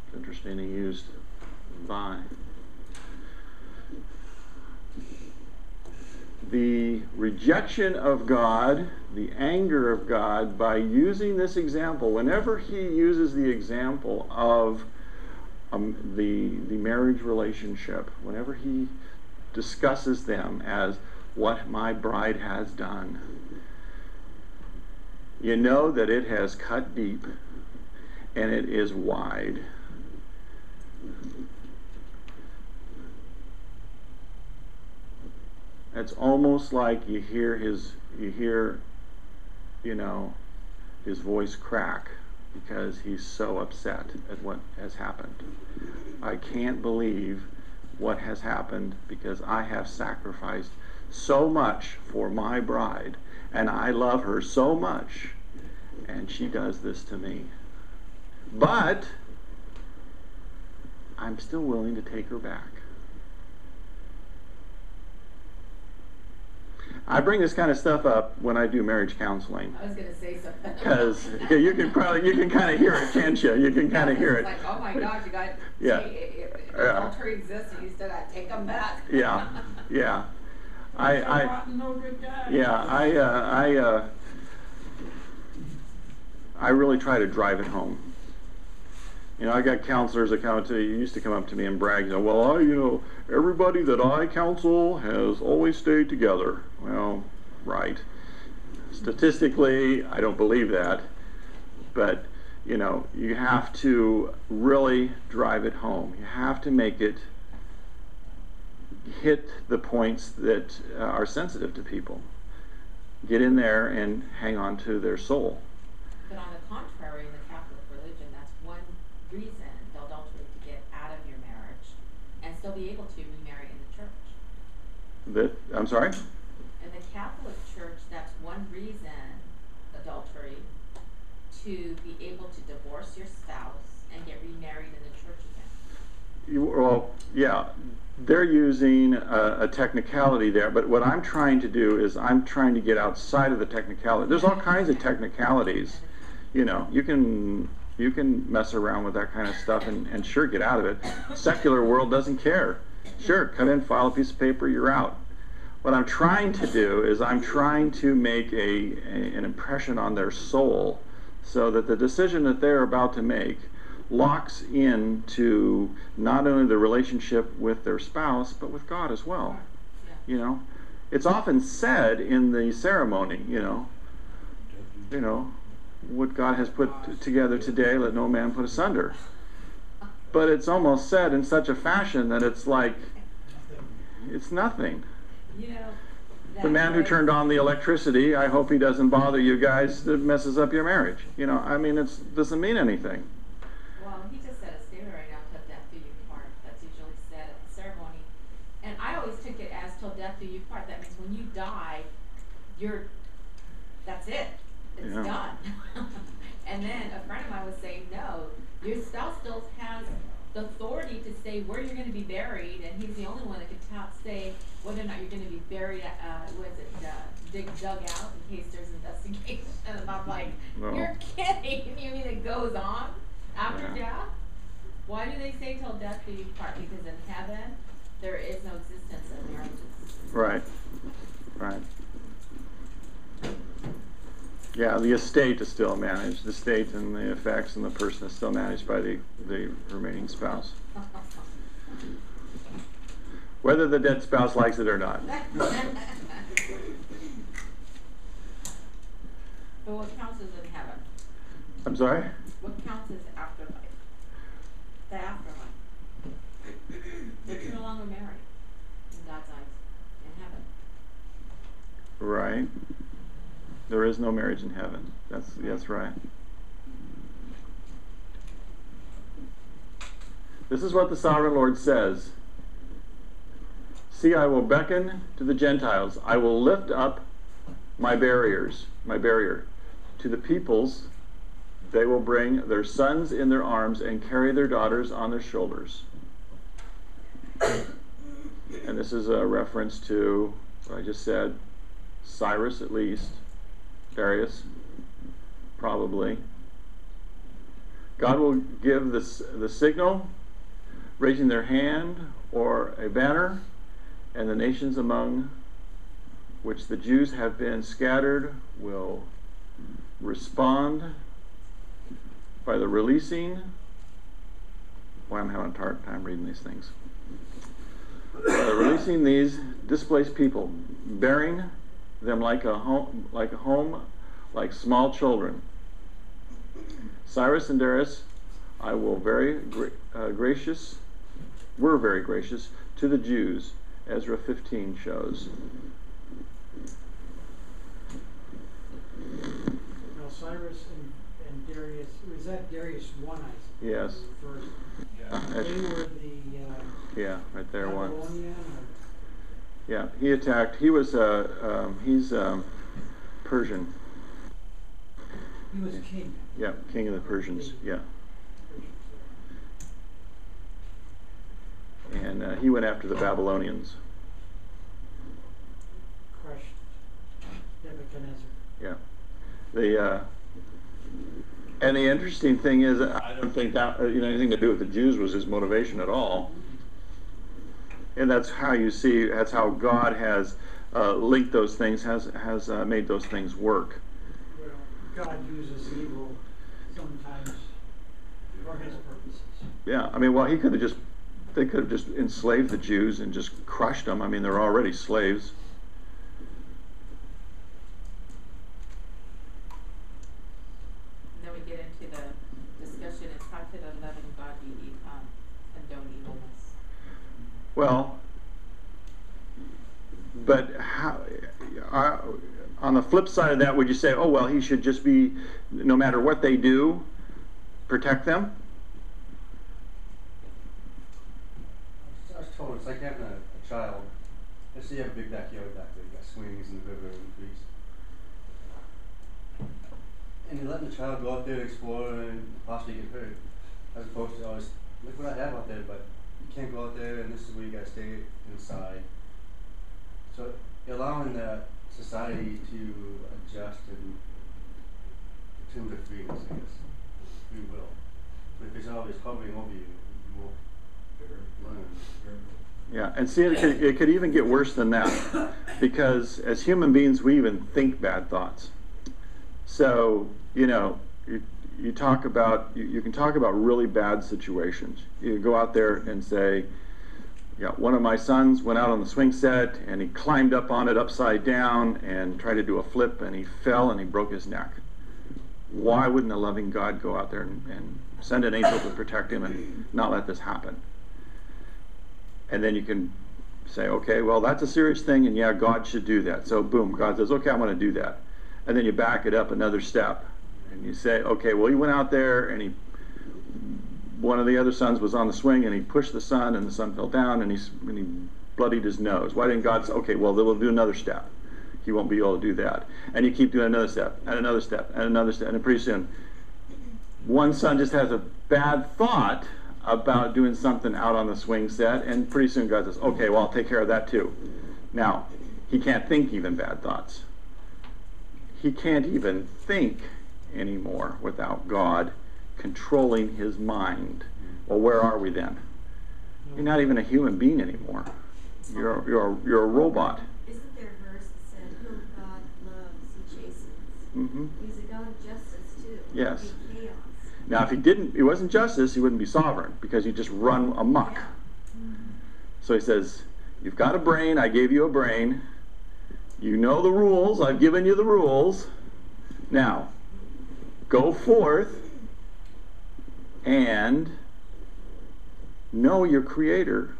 It's interesting he used thy. The rejection of God, the anger of God, by using this example, whenever he uses the example of the marriage relationship, whenever he discusses them as what my bride has done, you know that it has cut deep and it is wide. It's almost like you hear his voice crack because he's so upset at what has happened. I can't believe what has happened because I have sacrificed so much for my bride and I love her so much and she does this to me. But I'm still willing to take her back. I bring this kind of stuff up when I do marriage counseling. I was going to say something. Because you can kind of hear it, can't you? You can kind of hear it. It's like, oh my gosh, you got Yeah. adultery exists and you still got to take them back. Yeah, yeah. No good guy. Yeah, I really try to drive it home. You know, I got counselors that used to come up to me and brag, well, everybody that I counsel has always stayed together. Well, right. Statistically, I don't believe that. But, you have to really drive it home. You have to make it hit the points that are sensitive to people. Get in there and hang on to their soul. But on the contrary, in the Catholic religion, that's one reason adultery to get out of your marriage and still be able to remarry in the church. I'm sorry? In the Catholic Church, that's one reason, adultery, to be able to divorce your spouse and get remarried in the church again. Well, yeah, they're using a technicality there, but what I'm trying to do is I'm trying to get outside of the technicality. There's all kinds of technicalities. You know, you can mess around with that kind of stuff and sure get out of it. Secular world doesn't care. Sure, come in, file a piece of paper, you're out. What I'm trying to do is I'm trying to make an impression on their soul so that the decision that they're about to make locks into not only the relationship with their spouse, but with God as well. Yeah. You know, it's often said in the ceremony, you know, what God has put together today, let no man put asunder. But it's almost said in such a fashion that it's like, it's nothing. You know, The man who turned on the electricity, I hope he doesn't bother you guys that messes up your marriage. You know, I mean, it doesn't mean anything. Well, he just said a statement right now, till death do you part. That's usually said at the ceremony. And I always took it as till death do you part. That means when you die, that's it. It's Yeah. done. And then a friend of mine was saying, no, your spouse still has the authority to say where you're going to be buried, and he's the only one that can say whether or not you're going to be buried dug out in case there's investigation. And I'm like, No. you're kidding. You mean it goes on after Yeah. death? Why do they say till death do you part? Because in heaven, there is no existence of marriages. Right. Right. Yeah, the estate is still managed. The estate and the effects and the person is still managed by the remaining spouse. Whether the dead spouse likes it or not. But what counts is in heaven. I'm sorry? What counts is afterlife. The afterlife. But you're no longer married in God's eyes in heaven. Right. There is no marriage in heaven. That's right. This is what the sovereign Lord says. See, I will beckon to the Gentiles. I will lift up my barrier to the peoples. They will bring their sons in their arms and carry their daughters on their shoulders. And this is a reference to what I just said. Cyrus, at least. Darius, probably. God will give the signal, raising their hand or a banner, and the nations among which the Jews have been scattered will respond by the releasing. Boy, I'm having a hard time reading these things. Releasing these displaced people, bearing them like a home, like small children. Cyrus and Darius, I will were very gracious to the Jews. Ezra 15 shows. Now Cyrus and Darius, was that Darius one, I suppose? Yes. First. Yeah. They were the Yeah, right there one. Babylonian, Yeah, he attacked. He was he's Persian. he was king. Yeah, king of the Persians. Yeah, and he went after the Babylonians. Crushed Nebuchadnezzar. Yeah, and the interesting thing is, I don't think that anything to do with the Jews was his motivation at all. And that's how you see. That's how God has linked those things. Has made those things work. Well, God uses evil sometimes for His purposes. Yeah, I mean, well, they could have just enslaved the Jews and just crushed them. I mean, they're already slaves. And then we get into the discussion, is how could a loving God condone evilness? Well, but how, on the flip side of that, would you say, oh, well, he should just be, no matter what they do, protect them? I was told it's like having a child. Let's say you have a big backyard back there, you got swings and the river and trees. And you're letting the child go out there to explore and possibly get hurt. as opposed to always, look what I have out there, but you can't go out there, and this is where you gotta stay inside. So allowing the society to adjust and tune their feelings, I guess, free will. But if it's always hovering over you, you won't learn. Yeah, and see, it could even get worse than that, because as human beings, we even think bad thoughts. So, you know, you talk about, you can talk about really bad situations. You go out there and say, yeah, one of my sons went out on the swing set and he climbed up on it upside down and tried to do a flip, and he fell and he broke his neck. Why wouldn't a loving God go out there and send an angel to protect him and not let this happen? And then you can say, okay, well, that's a serious thing, and yeah, God should do that. So boom, God says, okay, I'm going to do that. And then you back it up another step, and you say, okay, well, he went out there, and one of the other sons was on the swing, and he pushed the son, and the son fell down, and he bloodied his nose. Why didn't God say, okay, well, then we'll do another step. He won't be able to do that. And you keep doing another step, and another step, and another step, and pretty soon, one son just has a bad thought about doing something out on the swing set, and pretty soon God says, okay, well, I'll take care of that too. Now, he can't think even bad thoughts. He can't even think anymore without God controlling his mind. Well, where are we then? You're not even a human being anymore. You're a robot. Isn't there a verse that said, whom God loves, he chastens? Mm-hmm. He's a God of justice too. Yes. It'd be chaos. Now, if it wasn't justice, he wouldn't be sovereign, because he'd just run amok. Yeah. So he says, you've got a brain, I gave you a brain. You know the rules, I've given you the rules. Now, go forth and know your Creator,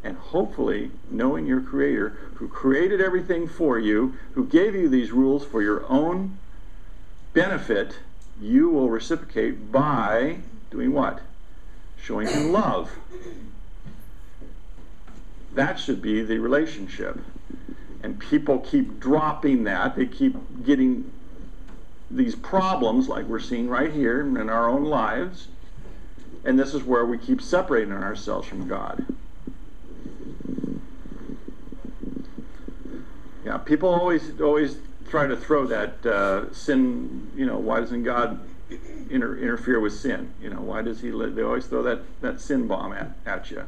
and hopefully knowing your Creator, who created everything for you, who gave you these rules for your own benefit, you will reciprocate by doing what? Showing him love. That should be the relationship. And people keep dropping that. They keep getting these problems like we're seeing right here in our own lives. And this is where we keep separating ourselves from God. Yeah, people always try to throw that sin, you know, why doesn't God interfere with sin? You know, why does he they always throw that sin bomb at you.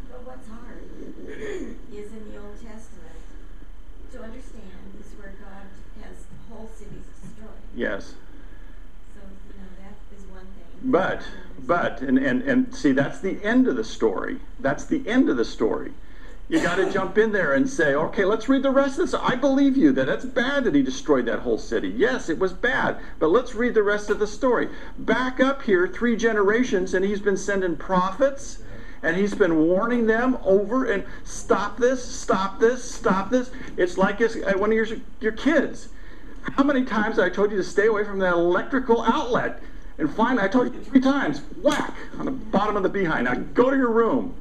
But what's hard is in the Old Testament to understand is where God has whole cities destroyed. Yes. So, you know, that is one thing. And see, that's the end of the story. That's the end of the story. You got to jump in there and say, okay, let's read the rest of this. I believe you that it's bad that he destroyed that whole city. Yes, it was bad, but let's read the rest of the story. Back up here 3 generations, and he's been sending prophets, and he's been warning them over and stop this, stop this, stop this. It's like one of your kids. How many times have I told you to stay away from that electrical outlet? And finally, I told you 3 times, whack, on the bottom of the behind. Now go to your room.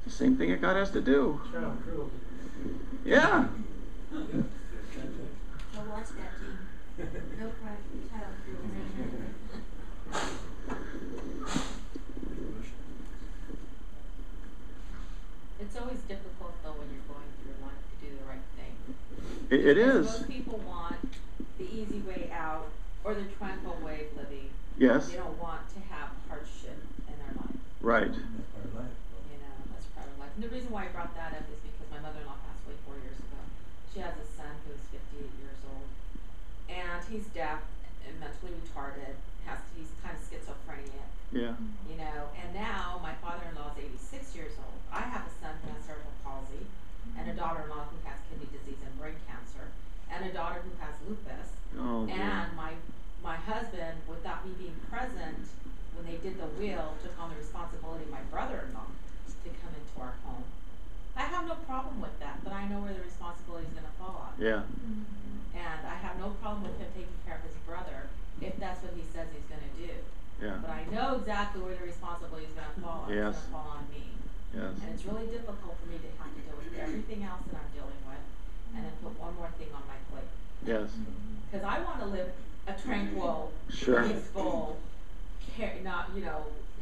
The same thing that God has to do. Child cruelty. Yeah. So watch that, Gene. No private child cruelty. It's always difficult though when you're going through life to do the right thing. It Because is. most people want the easy way out or the tranquil way of living. Yes. They don't want to have hardship in their life. Right. That's part of life. You know, that's part of life. And the reason why I brought that up is because my mother-in-law passed away 4 years ago. She has a son who's 58 years old, and he's deaf and mentally retarded. He's kind of schizophrenic. Yeah. You know, and now my father-in-law is 86 years old. I have a son who has cerebral palsy, and a daughter-in-law who has kidney disease and brain cancer, and a daughter who has lupus. Oh, And my husband, without me being present when they did the will, took on the responsibility of my brother-in-law to come into our home. I have no problem with that, but I know where the responsibility is going to fall on. Yeah. And I have no problem with him taking care of his brother if that's what he says he's going to do. Yeah. But I know exactly where the responsibility is going to fall on. Yes. It's going to fall on me. Yes. And it's really difficult for me to have to deal with everything else that I'm dealing with and then put one more thing on my plate. Yes. Because I want to live a tranquil, Sure. peaceful, not,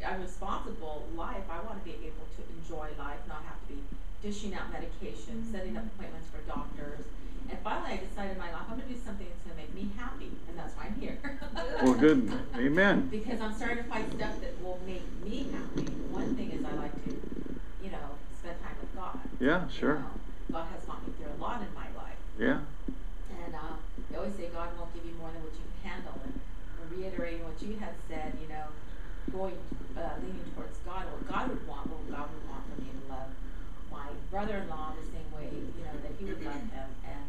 a responsible life. I want to be able to enjoy life, not have to be dishing out medication, setting up appointments for doctors. And finally, I decided in my life, I'm going to do something that's going to make me happy, and that's why I'm here. Well, good. Amen. Because I'm starting to find stuff that will make me happy. One thing is I like to, spend time with God. Yeah, sure. God has gotten me through a lot in my life. Yeah. And they always say God won't give you more than what you can handle. And reiterating what you had said, leaning towards God, what God would want for me to love my brother-in-law the same way, that he would love him. And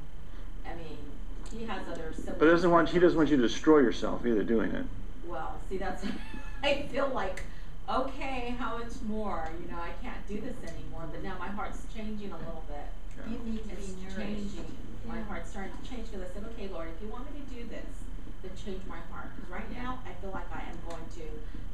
I mean, he has other siblings. But he doesn't want you to destroy yourself either doing it. Well, see, that's I feel like, okay, how much more? I can't do this anymore. But now my heart's changing a little bit. You need to It's be nourished. changing. My heart's starting to change because I said, okay, Lord, if you want me to do this, then change my heart. Because right now, I feel like I am going to.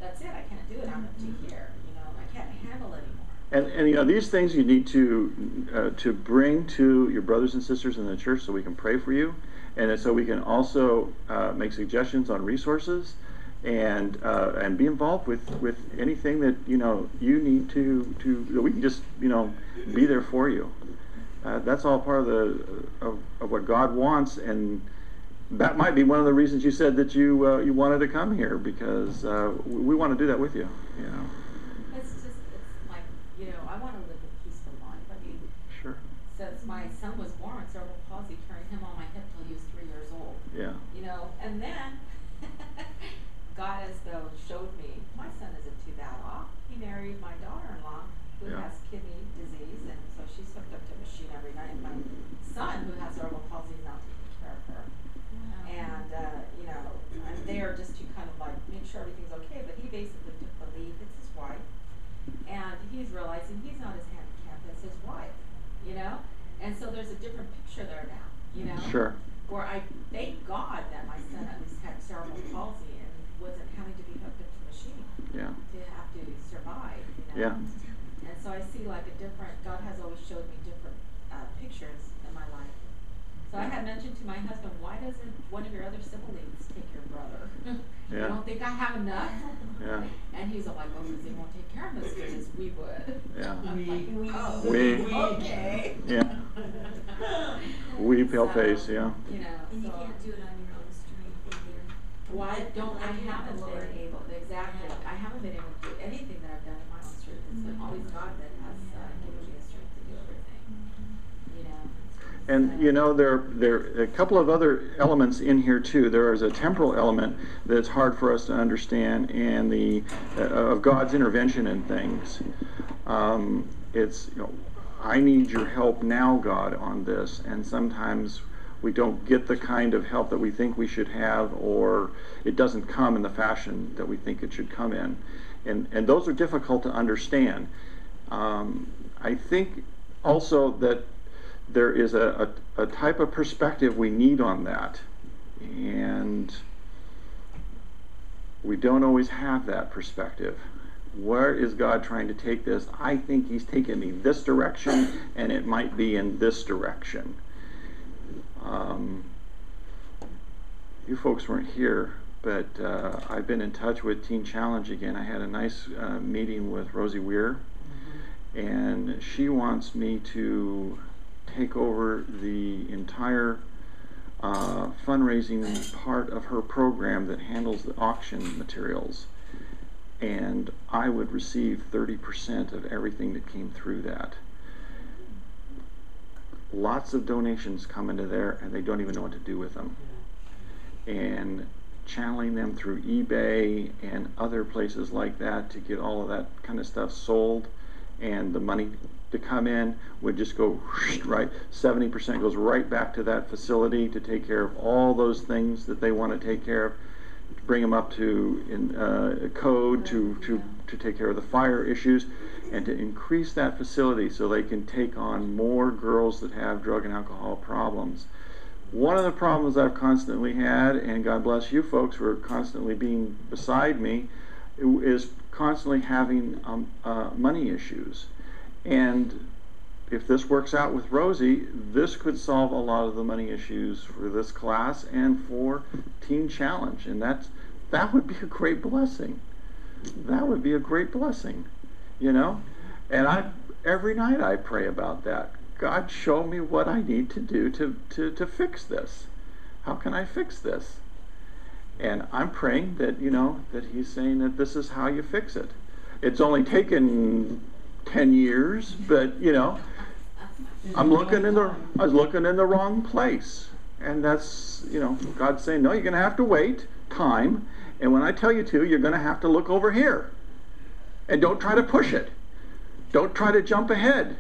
That's it. I can't do it. I'm up to here. I can't handle it anymore. And these things you need to bring to your brothers and sisters in the church so we can pray for you, and so we can also make suggestions on resources, and be involved with anything that you need to we can just be there for you. That's all part of what God wants, and that might be one of the reasons you said that you wanted to come here, because we want to do that with you. It's like, I want to live a peaceful life. I mean, Sure. since my son was born with cerebral palsy, carrying him on my hip till he was 3 years old. Yeah. And then God as though showed me my son isn't too bad off. He married my daughter-in-law who Yeah. has kidney disease, and so she's hooked up to a machine every night. My son, who has cerebral palsy, is now taking care of her. And, I'm there just to kind of like make sure everything's okay, but he basically took the lead. It's his wife. And he's realizing he's not as handicapped as his wife, And so there's a different picture there now, Sure. Where I thank God that my son at least had cerebral palsy and wasn't having to be hooked up to a machine Yeah. to have to survive, Yeah. And so I see like God has always showed me different pictures in my life. So I had mentioned to my husband, why doesn't one of your other siblings take your brother? You Yeah. don't think I have enough? Yeah. And he's all like, well, because they won't take care of us as good as we would. Yeah. I'm like, oh, We- okay. Yeah. We pale face. Yeah. And you can't do it on your own strength either. Why don't I haven't Lord. been able, exactly, I haven't been able to do anything that I've done in my own strength. It's been always God that has given me the strength to do everything, And there are a couple of other elements in here too. There is a temporal element that's hard for us to understand, and the of God's intervention in things. It's I need your help now, God, on this, and sometimes we don't get the kind of help that we think we should have, or it doesn't come in the fashion that we think it should come in, and those are difficult to understand. I think also that there is a type of perspective we need on that, and we don't always have that perspective. Where is God trying to take this? I think he's taking me this direction, and it might be in this direction. You folks weren't here, but I've been in touch with Teen Challenge again. I had a nice meeting with Rosie Weir, and she wants me to take over the entire fundraising part of her program that handles the auction materials, and I would receive 30% of everything that came through that. Lots of donations come into there, and they don't even know what to do with them. And channeling them through eBay and other places like that to get all of that kind of stuff sold, and the money to come in would just go right, 70% goes right back to that facility to take care of all those things that they want to take care of, to bring them up to code, to take care of the fire issues, and to increase that facility so they can take on more girls that have drug and alcohol problems. One of the problems I've constantly had, and God bless you folks for constantly being beside me, is constantly having money issues. And if this works out with Rosie, this could solve a lot of the money issues for this class and for Teen Challenge, and that would be a great blessing. that would be a great blessing, And every night I pray about that. God, show me what I need to do to fix this. How can I fix this? And I'm praying that, that he's saying that this is how you fix it. It's only taken 10 years, but, I was looking in the wrong place. And that's, God's saying, no, you're going to have to wait time. And when I tell you to, you're going to have to look over here. And don't try to push it. Don't try to jump ahead.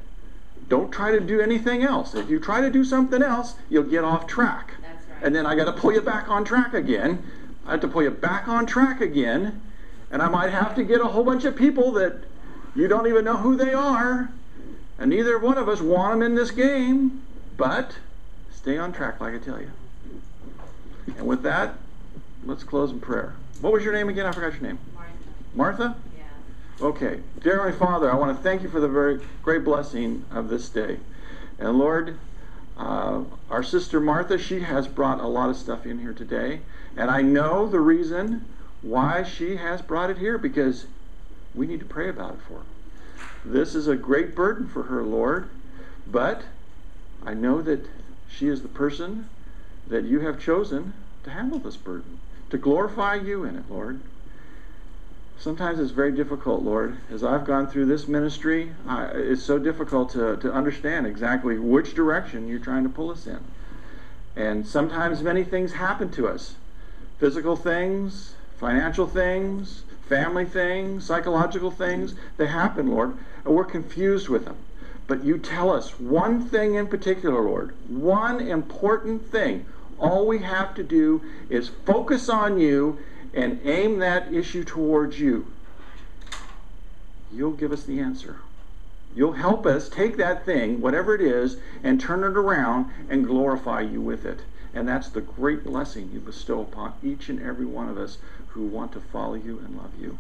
Don't try to do anything else. If you try to do something else, you'll get off track. That's right. And then I got to pull you back on track again. I have to pull you back on track again. And I might have to get a whole bunch of people that you don't even know who they are. And neither one of us want them in this game. But stay on track like I tell you. And with that, let's close in prayer. What was your name again? I forgot your name. Martha? Yeah. Okay. Dear Heavenly Father, I want to thank you for the very great blessing of this day. And Lord, our sister Martha, she has brought a lot of stuff in here today. And I know the reason why she has brought it here, because we need to pray about it for her. This is a great burden for her, Lord. But I know that she is the person that you have chosen to handle this burden, to glorify you in it, Lord. Sometimes it's very difficult, Lord. As I've gone through this ministry, it's so difficult to understand exactly which direction you're trying to pull us in. And sometimes many things happen to us. Physical things, financial things, family things, psychological things. They happen, Lord, and we're confused with them. But you tell us one thing in particular, Lord, one important thing. All we have to do is focus on you and aim that issue towards you. You'll give us the answer. You'll help us take that thing, whatever it is, and turn it around and glorify you with it. And that's the great blessing you bestow upon each and every one of us who want to follow you and love you.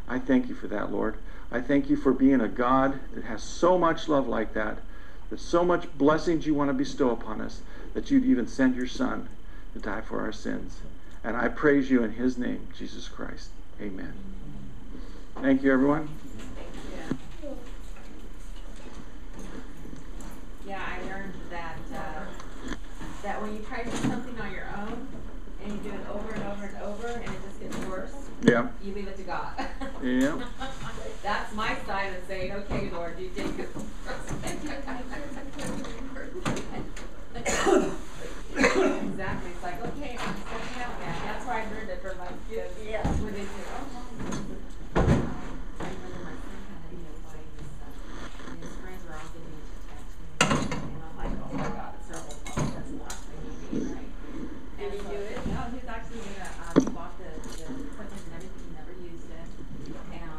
I thank you for that, Lord. I thank you for being a God that has so much love like that, that so much blessings you want to bestow upon us, that you'd even send your Son to die for our sins. And I praise you in his name, Jesus Christ. Amen. Thank you, everyone. Yeah, I learned that when you try to do something on your own and you do it over and over and over and it just gets worse, Yeah. you leave it to God. Yeah. That's my side of saying, okay, Lord, you take it. Exactly. It's like, okay, I'm stepping out now. That's why I learned it from my kids. Yeah. When they say, oh, Mom, I remember my friend had buying this stuff. And his friends were all getting into tattoos. And I'm like, oh my God, it's their whole fault. That's the last thing you need, right? Did he do it? No, he's actually he bought the equipment and everything. He never used it. And,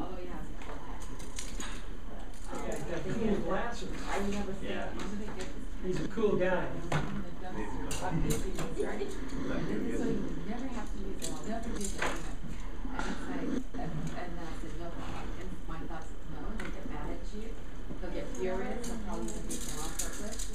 although he has a full tattoo. Got the cool glasses. I never said, Yeah. I'm going to get this. He's a cool guy. So you never have to use it. I'll never use it. And it's like, and then I said, no. And my thoughts, no, they'll get mad at you. They'll get furious. They'll probably even do it on purpose.